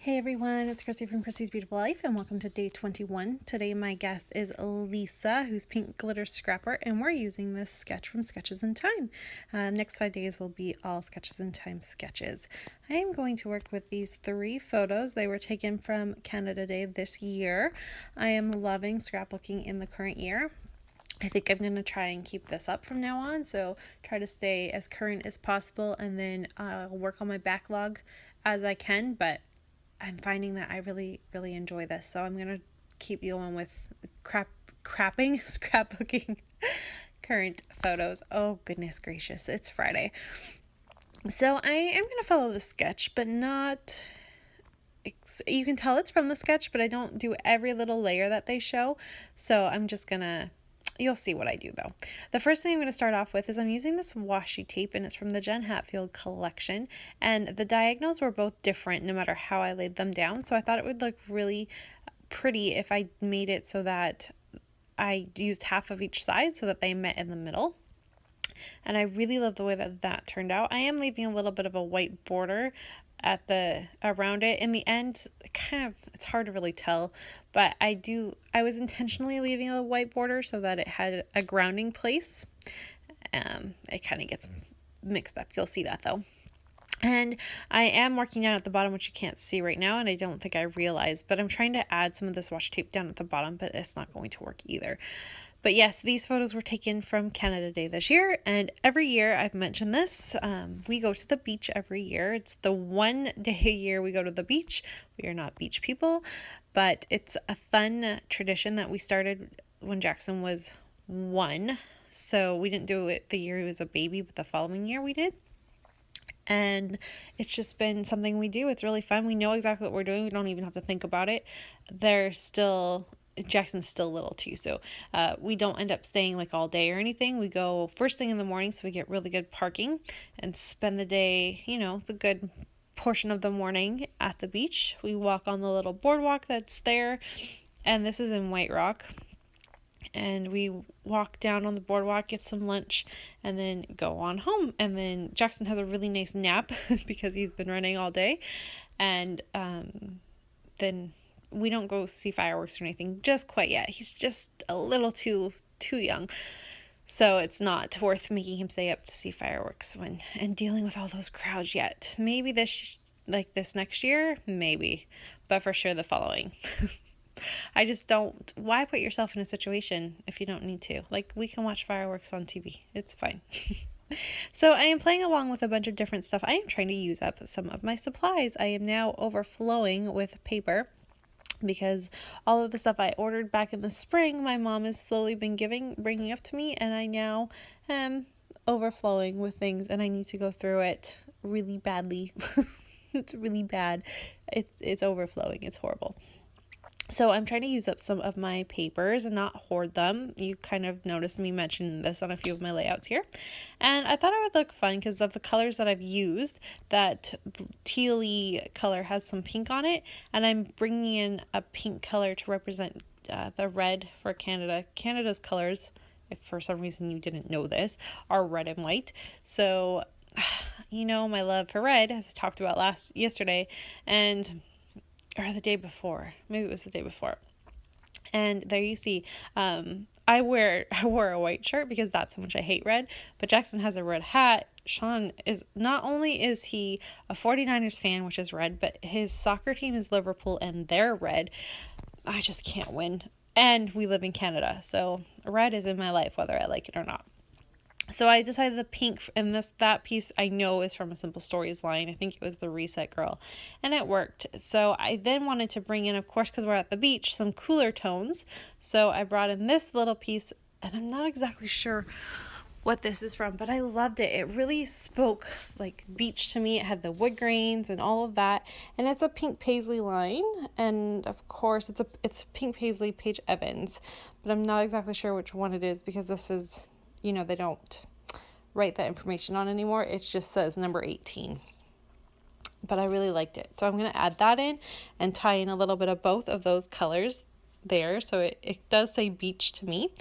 Hey everyone, it's Chrissy from Chrissy's Beautiful Life and welcome to day 21. Today my guest is Lisa, who's Pink Glitter Scrapper, and we're using this sketch from Sketches in Thyme. Next 5 days will be all Sketches in Thyme sketches. I am going to work with these 3 photos. They were taken from Canada Day this year. I am loving scrapbooking in the current year. I think I'm going to try and keep this up from now on, so try to stay as current as possible, and then work on my backlog as I can, but I'm finding that I really enjoy this, so I'm going to keep going with scrapbooking current photos. Oh goodness gracious, it's Friday. So I am going to follow the sketch, but not... You can tell it's from the sketch, but I don't do every little layer that they show, so I'm just going to... You'll see what I do though. The first thing I'm going to start off with is I'm using this washi tape, and it's from the Jen Hatfield collection, and the diagonals were both different no matter how I laid them down, so I thought it would look really pretty if I made it so that I used half of each side so that they met in the middle. And I really love the way that that turned out. I am leaving a little bit of a white border around it. In the end, it's hard to really tell, but I was intentionally leaving a white border so that it had a grounding place. It kind of gets mixed up. You'll see that though. And I am working down at the bottom, which you can't see right now, and I don't think I realized, but I'm trying to add some of this washi tape down at the bottom, but it's not going to work either. But yes, these photos were taken from Canada Day this year, and every year, I've mentioned this, we go to the beach every year. It's the one day a year we go to the beach. We are not beach people, but it's a fun tradition that we started when Jackson was 1. So we didn't do it the year he was a baby, but the following year we did. And it's just been something we do. It's really fun. We know exactly what we're doing. We don't even have to think about it. Jackson's still little too, so we don't end up staying like all day or anything. We go first thing in the morning, so we get really good parking and spend the day, the good portion of the morning at the beach. We walk on the little boardwalk that's there, and this is in White Rock. And we walk down on the boardwalk, get some lunch, and then go on home. And then Jackson has a really nice nap because he's been running all day. And then we don't go see fireworks or anything just quite yet. He's just a little too young. So it's not worth making him stay up to see fireworks and dealing with all those crowds yet. Maybe this next year, maybe, but for sure the following. I just don't. Why put yourself in a situation if you don't need to? Like, we can watch fireworks on TV. It's fine. So I am playing along with a bunch of different stuff. I am trying to use up some of my supplies. I am now overflowing with paper because all of the stuff I ordered back in the spring, my mom has slowly been bringing up to me, and I now am overflowing with things, and I need to go through it really badly. It's really bad. It's overflowing. It's horrible. So I'm trying to use up some of my papers and not hoard them. You kind of noticed me mention this on a few of my layouts here. And I thought it would look fun because of the colors that I've used. That teal-y color has some pink on it. And I'm bringing in a pink color to represent the red for Canada. Canada's colors, if for some reason you didn't know this, are red and white. So, my love for red, as I talked about yesterday, or the day before. Maybe it was the day before. And there you see, I wore a white shirt because that's how much I hate red, but Jackson has a red hat. Sean not only is he a 49ers fan, which is red, but his soccer team is Liverpool and they're red. I just can't win. And we live in Canada, so red is in my life whether I like it or not. So I decided the pink, and that piece I know is from a Simple Stories line. I think it was the Reset Girl, and it worked. So I then wanted to bring in, of course, because we're at the beach, some cooler tones. So I brought in this little piece, and I'm not exactly sure what this is from, but I loved it. It really spoke like beach to me. It had the wood grains and all of that, and it's a pink paisley line, and of course it's pink paisley Paige Evans, but I'm not exactly sure which one it is because this is... they don't write that information on anymore. It just says number 18. But I really liked it. So I'm going to add that in and tie in a little bit of both of those colors there. So it does say beach to me.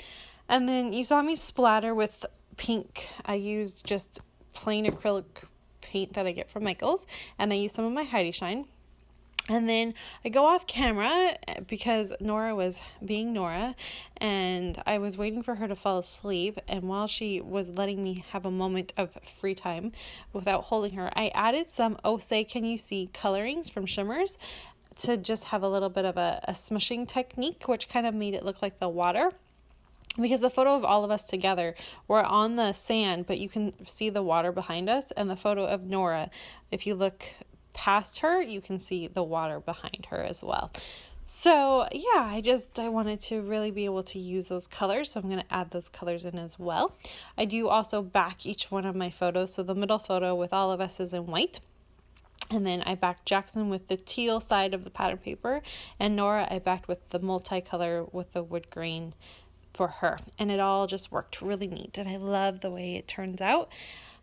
And then you saw me splatter with pink. I used just plain acrylic paint that I get from Michael's. And I used some of my Heidi Shine. And then I go off camera because Nora was being Nora, and I was waiting for her to fall asleep. And while she was letting me have a moment of free time without holding her, I added some Oh Say Can You See colorings from Shimmers to just have a little bit of a smushing technique, which kind of made it look like the water. Because the photo of all of us together, we're on the sand, but you can see the water behind us. And the photo of Nora, if you look past her, you can see the water behind her as well. So yeah, I wanted to really be able to use those colors, so I'm going to add those colors in as well. I do also back each one of my photos, so the middle photo with all of us is in white. And then I backed Jackson with the teal side of the pattern paper, and Nora I backed with the multicolor with the wood grain for her. And it all just worked really neat, and I love the way it turns out.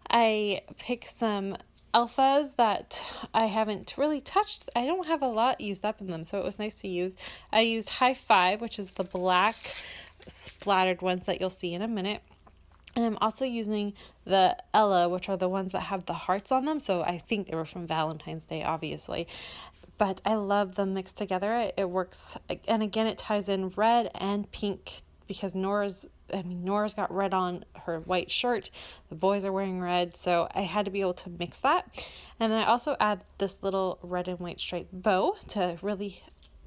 I picked some alphas that I haven't really touched. I don't have a lot used up in them, so it was nice to use. I used High Five, which is the black splattered ones that you'll see in a minute. And I'm also using the Ella, which are the ones that have the hearts on them. So I think they were from Valentine's Day, obviously. But I love them mixed together. It works. And again, it ties in red and pink because Nora's got red on her white shirt. The boys are wearing red. So I had to be able to mix that. And then I also add this little red and white striped bow to really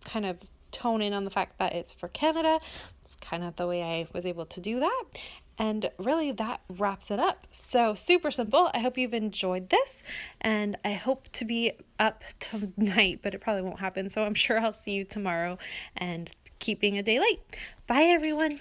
kind of tone in on the fact that it's for Canada. It's kind of the way I was able to do that. And really that wraps it up. So super simple. I hope you've enjoyed this, and I hope to be up tonight, but it probably won't happen. So I'm sure I'll see you tomorrow, and keep being a day late. Bye everyone.